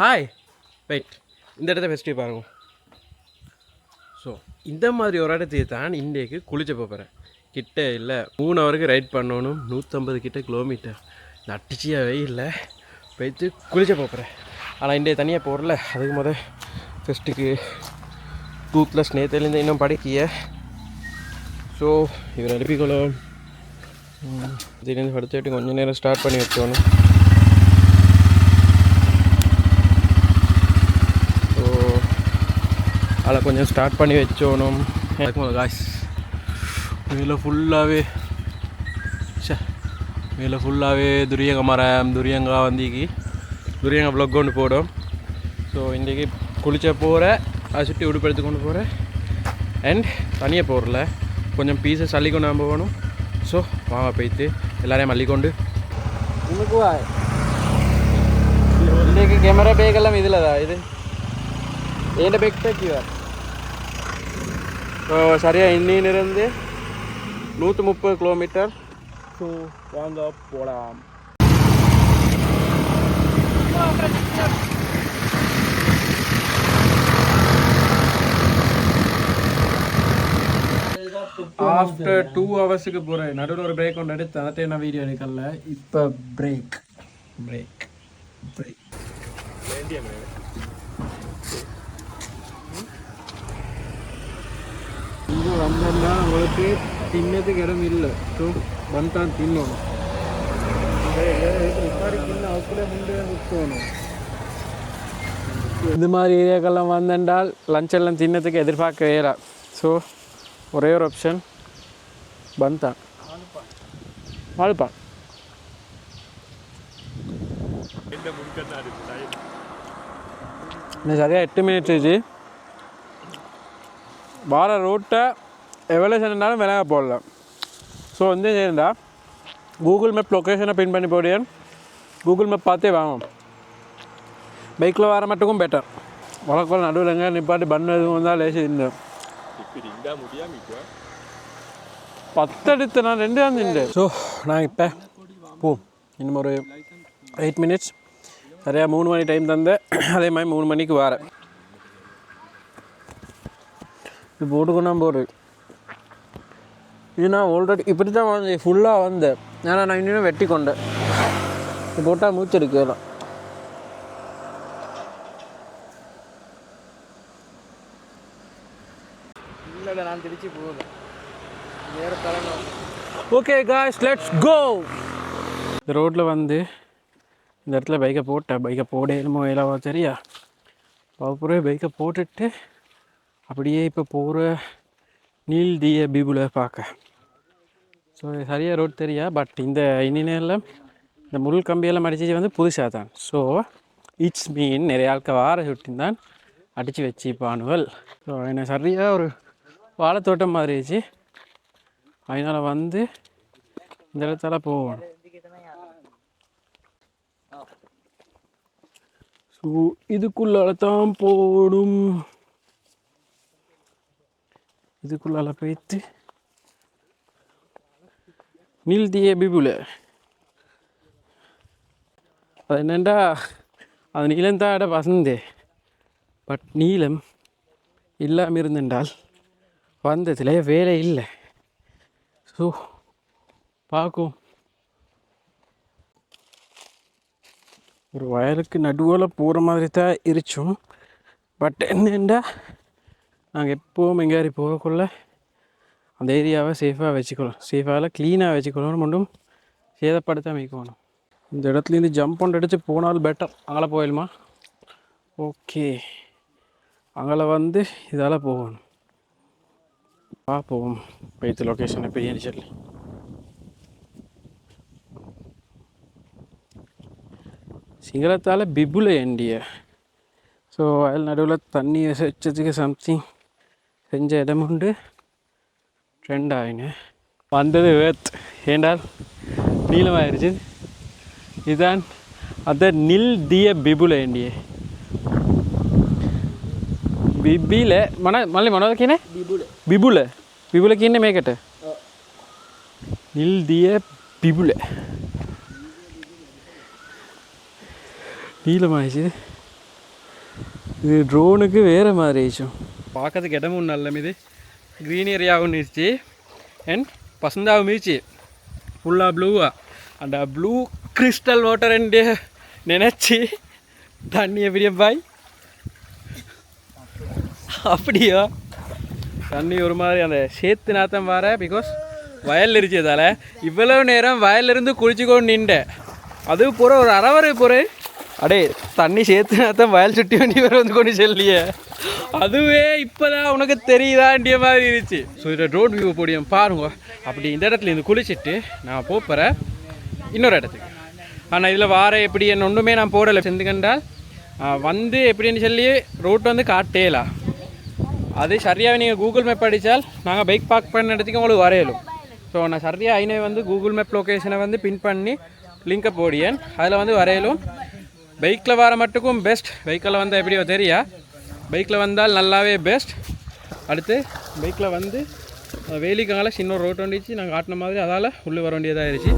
Hi wait இந்த இடத்த fest பாருங்க. ஸோ இந்த மாதிரி ஒரு இடத்துக்கு தான் இன்றைக்கு குளிச்ச போகிறேன். கிட்ட இல்லை 3 ஹவருக்கு ரைட் பண்ணணும், 150 கிட்ட கிலோமீட்டர். நட்டிச்சியாவே இல்லை போய்த்து குளிச்ச போகிறேன். ஆனால் இன்றைய தனியாக போகிறல, அதுக்கு முதல் ஃபெஸ்ட்டுக்கு டூத்லெஸ் நேற்றுலேருந்து இன்னும் படிக்கிய. ஸோ இவர் எழுப்பிக்கொள்ளும் இதுலேருந்து படிச்சுட்டு கொஞ்சம் நேரம் ஸ்டார்ட் பண்ணி வச்சோணும். ஸோ அதில் கொஞ்சம் ஸ்டார்ட் பண்ணி வச்சோணும். எனக்கு காய்ஸ் மேலே ஃபுல்லாகவே துரியங்க மரம், துரியங்கா வந்திக்கு துரியங்க ப்ளாக் கொண்டு போடும். ஸோ இன்றைக்கி குளிச்ச போகிற அதை சுற்றி உடுப்படுத்து கொண்டு போகிறேன். அண்ட் தனியாக போகிறல கொஞ்சம் பீஸஸ் அள்ளிக்கொண்டு நம்ம போகணும். ஸோ வாங்க போய்த்து எல்லாரையும் அள்ளிக்கொண்டு இன்றைக்கு கேமரா பேக்கெல்லாம் இதில் தான் இது ஏண்ட பேக் தைக்குவார். ஸோ சரியாக இன்னிலிருந்து 130 கிலோமீட்டர். ஸோ வாங்க போகலாம். ஆஃப்டர் 2 ஹவர்ஸுக்கு போகிறேன். நடுவில் ஒரு பிரேக் ஒன்று எடுத்து அதை நான் வீடியோ எடுக்கல. இப்போ பிரேக் இங்கே வந்தோம்னா உங்களுக்கு தின்னதுக்கு இடம் இல்லை. ஸோ வந்தான் தின்னணும். இது மாதிரி ஏரியாக்கெல்லாம் வந்தென்றால் லஞ்ச் எல்லாம் தின்னதுக்கு எதிர்பார்க்க வேறா. ஸோ ஒரே ஒரு ஆப்ஷன் பந்தான் வாழ்ப்பான். இன்னும் சரியாக 8 மினிட்ஸ் ஆச்சு. வார ரோட்டை எவ்வளோ சொன்னாலும் விலக போடலாம். ஸோ வந்து செய்யண்டா கூகுள் மேப் லொக்கேஷனை பின் பண்ணி போடுவேன். கூகுள் மேப் பார்த்தே வாங்கும். பைக்கில் வர மட்டுக்கும் பெட்டர். வழக்கம் நடுவில் எங்கே நிப்பாட்டி பண்ணு எதுவும் வந்தால் லேசி இருந்தேன். 10 எடுத்து நான் 2 தான் நின்றேன். ஸோ நான் இப்போ இன்னும் ஒரு 8 மினிட்ஸ் சரியாக 3 மணி டைம் தந்தேன். அதே மாதிரி 3 மணிக்கு வரேன். இது போட்டுக்கொண்டா போடு. இது நான் ஆல்ரெடி இப்படி தான் வந்து ஃபுல்லாக வந்தேன். ஏன்னா நான் இன்னும் வெட்டி கொண்டேன். இது போட்டால் மூச்சு எடுக்கலாம். இல்லை நான் திருச்சி போகல. Okay guys, let's go. இந்த ரோட்டில் வந்து இந்த இடத்துல பைக்கை போட்டேன். பைக்கை போடணுமோ இல்லாவோ சரியா அப்புறம் பைக்கை போட்டுட்டு அப்படியே இப்போ போகிற நீல்திய பீபுல பார்க்க. ஸோ சரியாக ரோட் தெரியா. பட் இந்த இனிநேரில் இந்த முள் கம்பியெல்லாம் அடிச்சு வந்து புதுசாக தான். ஸோ இட்ஸ் மீன் நிறைய ஆட்கள் வார சுட்டின் தான் அடித்து வச்சுப்பானுவல். ஸோ என்ன சரியாக ஒரு வாழைத்தோட்டம் மாதிரி இருந்துச்சு. அதனால் வந்து இந்த இடத்துல போகணும். ஸோ இதுக்குள்ளால தான் போடும். இதுக்குள்ளால போய்த்து நீல்திய பீபுல அது என்னண்டா அது நீளம் தான் இட வசந்தே. பட் நீளம் இல்லாமல் இருந்தென்றால் வந்ததில் வேலை இல்லை. ஸோ பார்க்கும் ஒரு வயலுக்கு நடுவில் போகிற மாதிரி தான் இருச்சோம். பட் என்னென்னா நாங்கள் எப்போவும் எங்கேயாரி போகக்குள்ள அந்த ஏரியாவை சேஃபாக வச்சுக்கணும். சேஃபாக க்ளீனாக வச்சுக்கணும். மட்டும் சேதப்படுத்த வைக்கணும். இந்த இடத்துலேருந்து ஜம்ப் பண்ணி அடித்து போனாலும் பெட்டர். அங்கே போயிடுமா? ஓகே, அங்கே வந்து இதால் போகணும். பார்ப்போம் போய்த்து லொக்கேஷன் எப்படின்னு சொல்லி. சிங்களத்தால் பிபுல ஏண்டிய. ஸோ அதில் நடுவில் தண்ணி வச்சதுக்கு சம்திங் செஞ்ச இடம் உண்டு. ட்ரெண்ட் ஆகினு வந்தது வேர்த். ஏண்டால் நீளமாகிடுச்சு. இதுதான் அதை நில்திய பிபுல ஏண்டிய ಬಿಬಿಲೆ ಮಲ್ಲಿ ಮನೋದಕ್ಕೇನೆ ಬಿಬುಲೆ ಬಿಬುಲಕ್ಕೇನೆ ಮೇಕಟ್ಟೆ ನಿಲ್ದಿಯೆ ಬಿಬುಲೆ ನೀಲಮಾಯಿಸಿ இது ட்ரோனுக்கு வேறு மாதிரி ஆயிடுச்சோம். பார்க்கறதுக்கு இடமும் நல்ல மீது க்ரீன் ஏரியாவும் இருந்துச்சு அண்ட் பசந்தாவும் இருந்துச்சு ஃபுல்லாக ப்ளூவாக. அந்த ப்ளூ கிறிஸ்டல் வாட்டர் என்று நினச்சி தண்ணி எப்படியா பாய் அப்படியா தண்ணி ஒரு மாதிரி அந்த சேத்து நாத்தம் வர பிகாஸ் வயலில் இருச்சதால் இவ்வளவு நேரம் வயலிருந்து குளிச்சுக்கொண்டு நின்றேன். அது போகிற ஒரு அரைவரை போகிற அடே தண்ணி சேத்து நாத்தம் வயல் சுட்டி வண்டி வர வந்து கொண்டு செல்லியே அதுவே இப்போ தான் உனக்கு தெரியுதாண்டிய மாதிரி இருந்துச்சு. ஸோ இதை ரோட் வியூ போடியும் பாருங்க. அப்படி இந்த இடத்துல இருந்து குளிச்சுட்டு நான் போகிறேன் இன்னொரு இடத்துக்கு. ஆனால் இதில் வார எப்படி என்ன ஒன்றுமே நான் போடலை. செந்து கண்டால் வந்து எப்படின்னு சொல்லி ரோட் வந்து காட்டேலாம். அது சரியாக நீங்கள் கூகுள் மேப் அடித்தால் நாங்கள் பைக் பார்க் பண்ண இடத்துக்கு உங்களுக்கு வரையலும். ஸோ நான் சரியாக ஐநே வந்து கூகுள் மேப் லொக்கேஷனை வந்து பின் பண்ணி லிங்கை போடியேன். அதில் வந்து வரையலும். பைக்கில் வர மட்டுக்கும் பெஸ்ட். பைக்கில் வந்தால் எப்படியோ தெரியா, பைக்கில் வந்தால் நல்லாவே பெஸ்ட். அடுத்து பைக்கில் வந்து வேலிக்கால சின்ன ரோட் வந்துச்சு நாங்கள் காட்டின மாதிரி, அதால் உள்ளே வர வேண்டியதாக ஆயிடுச்சு.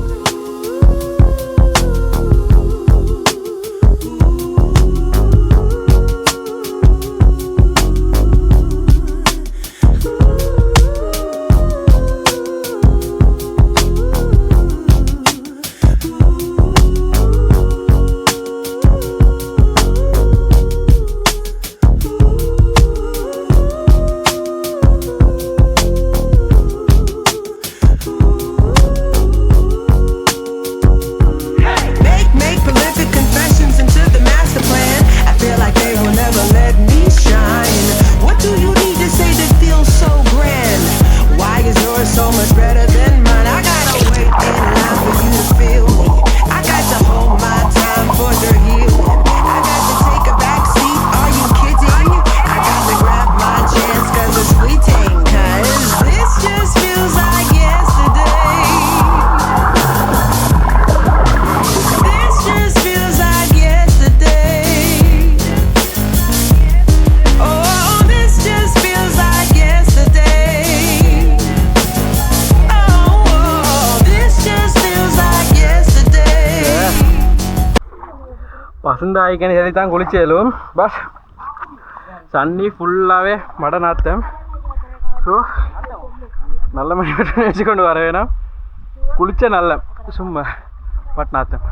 பசுந்தாய்க்குன்னு சொல்லி தான் குளிச்சேலும் பட் தண்ணி ஃபுல்லாகவே மட நாத்தம். ஸோ நல்ல மணி வச்சுக்கொண்டு வர வேணாம். குளிச்ச நல்ல சும்மா பட் நாத்தம்.